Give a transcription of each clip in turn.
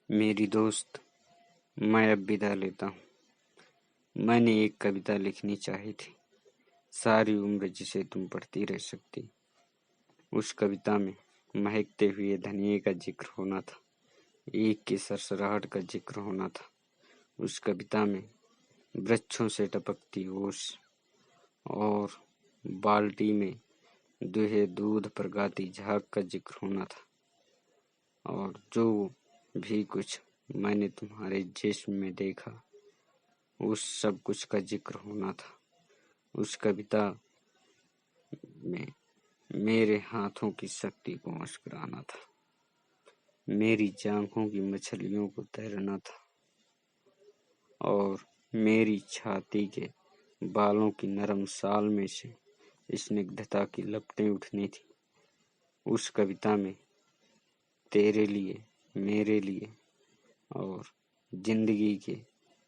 मेरी दोस्त, मैं अब विदा लेता हूँ। मैंने एक कविता लिखनी चाही थी, सारी उम्र जिसे तुम पढ़ती रह सकती। उस कविता में महकते हुए धनिये का जिक्र होना था, एक की सरसराहट का जिक्र होना था। उस कविता में वृक्षों से टपकती ओस और बाल्टी में दुहे दूध पर गाती झाग का जिक्र होना था। और जो भी कुछ मैंने तुम्हारे जिस्म में देखा, उस सब कुछ का जिक्र होना था। उस कविता में मेरे हाथों की शक्ति को मुस्कुराना था, मेरी जांघों की मछलियों को तैरना था और मेरी छाती के बालों की नरम साल में से स्निग्धता की लपटें उठनी थी। उस कविता में तेरे लिए, मेरे लिए और जिंदगी के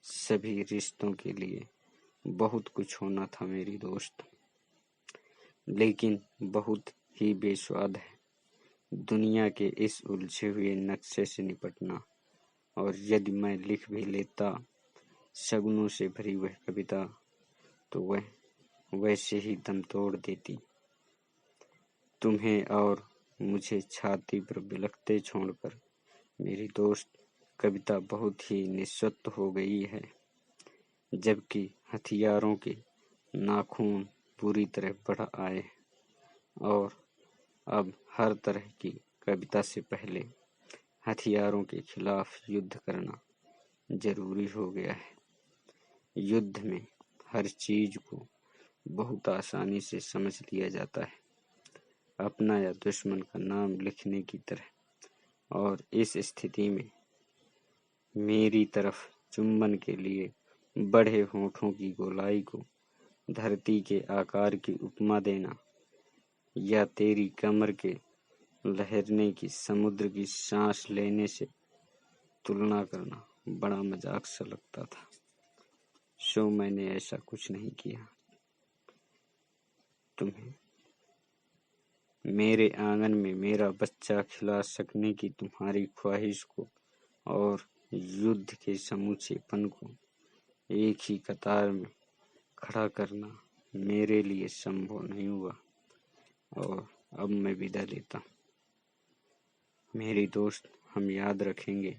सभी रिश्तों के लिए बहुत कुछ होना था मेरी दोस्त, लेकिन बहुत ही बेस्वाद है दुनिया के इस उलझे हुए नक्शे से निपटना। और यदि मैं लिख भी लेता शगुनों से भरी वह कविता, तो वह वैसे ही दम तोड़ देती। तुम्हें और मुझे छाती पर बिलखते छोड़कर मेरी दोस्त, कविता बहुत ही निस्सत्व हो गई है, जबकि हथियारों के नाखून पूरी तरह बढ़ आए और अब हर तरह की कविता से पहले हथियारों के खिलाफ युद्ध करना जरूरी हो गया है। युद्ध में हर चीज को बहुत आसानी से समझ लिया जाता है, अपना या दुश्मन का नाम लिखने की तरह। और इस स्थिति में मेरी तरफ चुंबन के लिए बढ़े होठों की गोलाई को धरती के आकार की उपमा देना या तेरी कमर के लहरने की समुद्र की सांस लेने से तुलना करना बड़ा मजाक सा लगता था। सो मैंने ऐसा कुछ नहीं किया। तुम्हें मेरे आंगन में मेरा बच्चा खिला सकने की तुम्हारी ख्वाहिश को और युद्ध के समूचेपन को एक ही कतार में खड़ा करना मेरे लिए संभव नहीं हुआ। और अब मैं विदा लेता हूँ। मेरी दोस्त, हम याद रखेंगे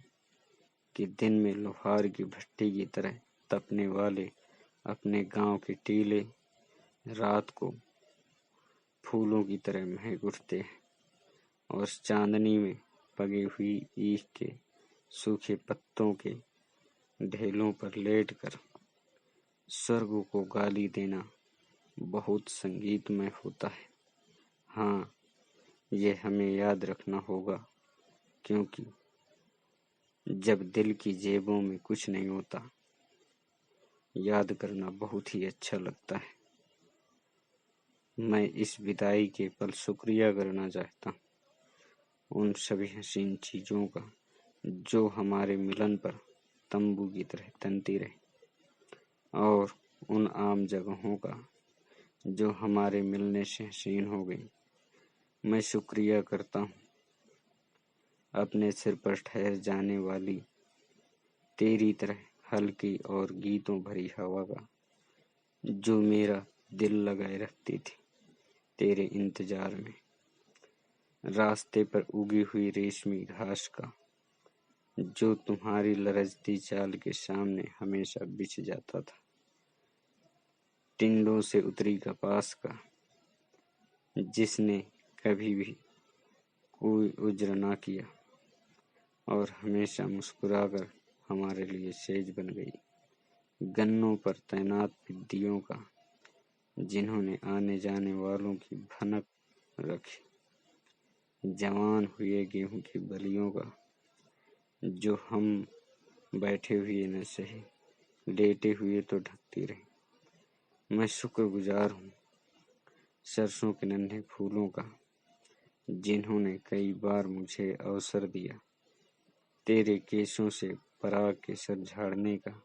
कि दिन में लोहार की भट्टी की तरह तपने वाले अपने गांव के टीले रात को फूलों की तरह महक उठते हैं और चांदनी में पगी हुई ईख के सूखे पत्तों के ढेलों पर लेटकर स्वर्ग को गाली देना बहुत संगीतमय होता है। हाँ, ये हमें याद रखना होगा, क्योंकि जब दिल की जेबों में कुछ नहीं होता, याद करना बहुत ही अच्छा लगता है। मैं इस विदाई के पल शुक्रिया करना चाहता हूँ उन सभी हसीन चीजों का जो हमारे मिलन पर तंबू की तरह तनती रहे, और उन आम जगहों का जो हमारे मिलने से हसीन हो गई। मैं शुक्रिया करता हूँ अपने सिर पर ठहर जाने वाली तेरी तरह हल्की और गीतों भरी हवा का, जो मेरा दिल लगाए रखती थी तेरे इंतजार में। रास्ते पर उगी हुई रेशमी घास का, जो तुम्हारी लरजती चाल के सामने हमेशा बिछ जाता था। टिंडों से उतरी कपास का, जिसने कभी भी कोई उज्र ना किया और हमेशा मुस्कुराकर हमारे लिए सेज बन गई। गन्नों पर तैनात पिद्दियों का, जिन्होंने आने जाने वालों की भनक रखी। जवान हुए गेहूं की बलियों का, जो हम बैठे हुए न सही लेटे हुए तो ढकती रही। मैं शुक्रगुजार हूँ सरसों के नन्हे फूलों का, जिन्होंने कई बार मुझे अवसर दिया तेरे केसों से पराग के सर झाड़ने का।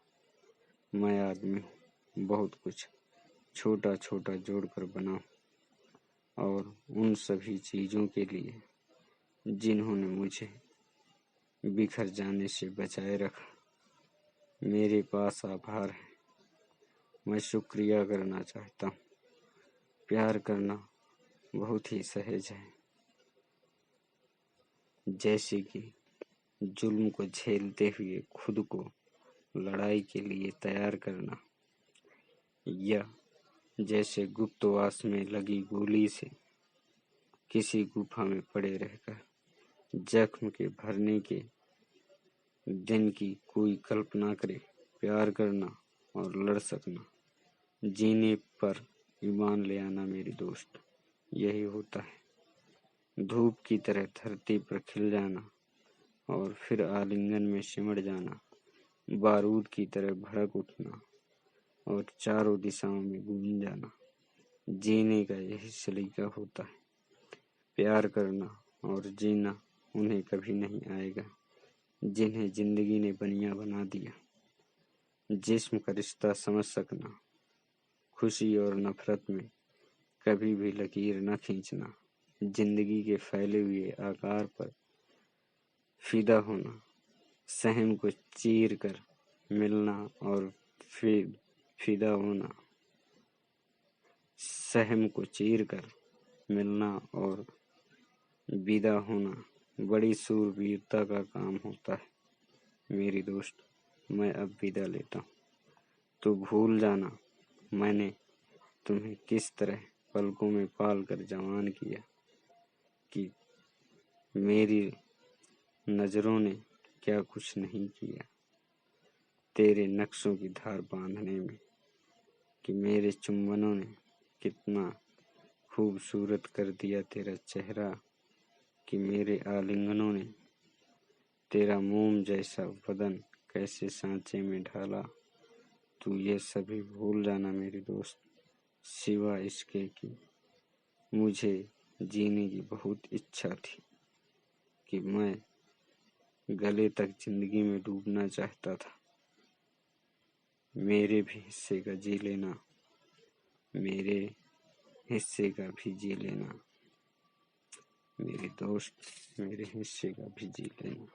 मैं आदमी हूँ, बहुत कुछ छोटा छोटा जोड़कर बना हूँ, और उन सभी चीजों के लिए जिन्होंने मुझे बिखर जाने से बचाए रखा। मेरे पास आभार है, मैं शुक्रिया करना चाहता हूँ। प्यार करना बहुत ही सहज है, जैसे कि जुल्म को झेलते हुए खुद को लड़ाई के लिए तैयार करना, या जैसे गुप्तवास में लगी गोली से किसी गुफा में पड़े रहकर जख्म के भरने के दिन की कोई कल्पना करे। प्यार करना और लड़ सकना, जीने पर ईमान ले आना मेरे दोस्त, यही होता है। धूप की तरह धरती पर खिल जाना और फिर आलिंगन में सिमट जाना, बारूद की तरह भड़क उठना और चारों दिशाओं में गूंज जाना, जीने का यही सलीका होता है। प्यार करना और जीना उन्हें कभी नहीं आएगा जिन्हें जिंदगी ने बनिया बना दिया। जिस्म का रिश्ता समझ सकना, खुशी और नफरत में कभी भी लकीर न खींचना, जिंदगी के फैले हुए आकार पर फिदा होना, सहम को चीर कर मिलना और फिर फिदा होना, सहम को चीर कर मिलना और विदा होना बड़ी सूरवीरता का काम होता है। मेरी दोस्त, मैं अब विदा लेता हूँ। तो भूल जाना मैंने तुम्हें किस तरह पलकों में पाल कर जवान किया, कि मेरी नजरों ने क्या कुछ नहीं किया तेरे नक्शों की धार बांधने में, कि मेरे चुंबनों ने कितना खूबसूरत कर दिया तेरा चेहरा, कि मेरे आलिंगनों ने तेरा मोम जैसा बदन कैसे सांचे में ढाला। तू ये सभी भूल जाना मेरे दोस्त, सिवा इसके कि मुझे जीने की बहुत इच्छा थी, कि मैं गले तक जिंदगी में डूबना चाहता था। मेरे भी हिस्से का जी लेना, मेरे हिस्से का भी जी लेना मेरे दोस्त, मेरे हिस्से का भी जी लेना।